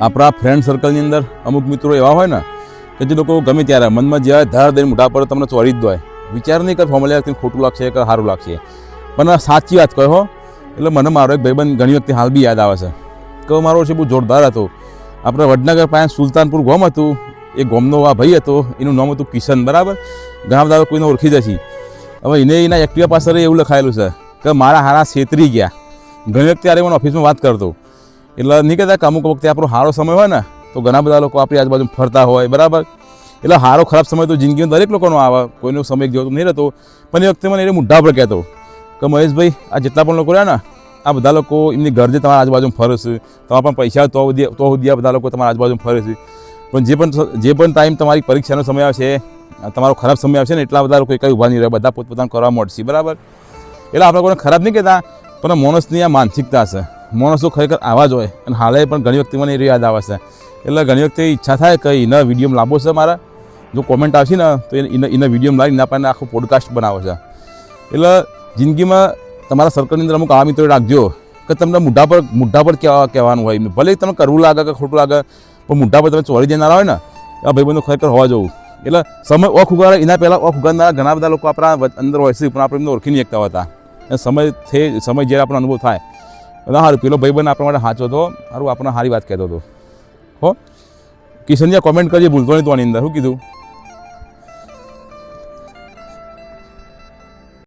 આપણા ફ્રેન્ડ સર્કલની અંદર અમુક મિત્રો એવા હોય ને કે જે લોકો ગમે ત્યારે મનમાં જ્યારે ધાર દઈને મોઢા પર તમને ચોરી જ દોય, વિચાર નહીં કે ફોર્મ્યુલા ખોટું લાગશે કે સારું લાગશે, પણ સાચી વાત કહો. એટલે મને મારો એક ભાઈબંધ ઘણી વખતે હાલ બી યાદ આવે છે કે મારો છે બહુ જોરદાર હતો. આપણે વડનગર પાસે સુલતાનપુર ગામ હતું, એ ગામનો આ ભાઈ હતો, એનું નામ હતું કિશન. બરાબર, ઘણા બધા કોઈને ઓળખી જશે. હવે એને એના એક્ટિવા પાછળ એવું લખાયેલું છે કે મારા હારા છેતરી ગયા. ઘણી વખતે ત્યારે મને ઓફિસમાં વાત કરતો, એટલે નહીં કહેતા કે અમુક વખતે આપણો સારો સમય હોય ને તો ઘણા બધા લોકો આપણી આજુબાજુ ફરતા હોય. બરાબર, એટલે સારો ખરાબ સમય તો જિંદગીમાં દરેક લોકોનો આવે, કોઈનો સમય જેવો તો નહીં રહેતો. પણ એ વખતે મને એને મોઢા પર કહેતો કે મહેશભાઈ, આ જેટલા પણ લોકો રહ્યા ને આ બધા લોકો એમની ઘર જે તમારા આજુબાજુ ફરે છે, તમારા પણ પૈસા તો સુધી આ બધા લોકો તમારા આજુબાજુ ફરે છે. પણ જે પણ ટાઈમ તમારી પરીક્ષાનો સમય આવશે, તમારો ખરાબ સમય આવશે ને, એટલા બધા લોકો કંઈ ઊભા નહીં રહે, બધા પોતપોતાનું કરવા મળશે. બરાબર, એટલે આપણે કોઈને ખરાબ નહીં કહેતા, પણ માણસની આ માનસિકતા છે. માણસો ખરેખર આવા જ હોય. અને હાલે પણ ઘણી વખતે મને એ યાદ આવે છે. એટલે ઘણી વખતે ઈચ્છા થાય કે એના વિડીયો લાવવો છે મારા, જો કોમેન્ટ આવશે ને તો એના વિડીયો લાવી એના પાસે આખું પોડકાસ્ટ બનાવો છે. એટલે જિંદગીમાં તમારા સર્કલની અંદર અમુક આવા મિત્રો રાખજો કે તમને મોઢા પર કહેવાનું હોય, ભલે તમને કરવું લાગે કે ખોટું લાગે, પણ મોઢા પર તમે ચોરી જનારા હોય ને આ ભાઈબંધો ખરેખર હોવા જવું. એટલે સમય ઓખ ઉગાડે એના પહેલાં ઓખ ઉગાડનારા ઘણા બધા લોકો આપણા અંદર હોય છે, પણ આપણે એમને ઓળખી નહીં શકતા હોતા. સમય જ્યારે આપણો અનુભવ થાય બધા સારું, પેલો ભાઈબંધ આપણા માટે સાચો હતો, સારું આપણને સારી વાત કહેતો હતો. હો કિશનજી, કોમેન્ટ કરજે ભૂલતો નહીં તો આની અંદર. શું કીધું?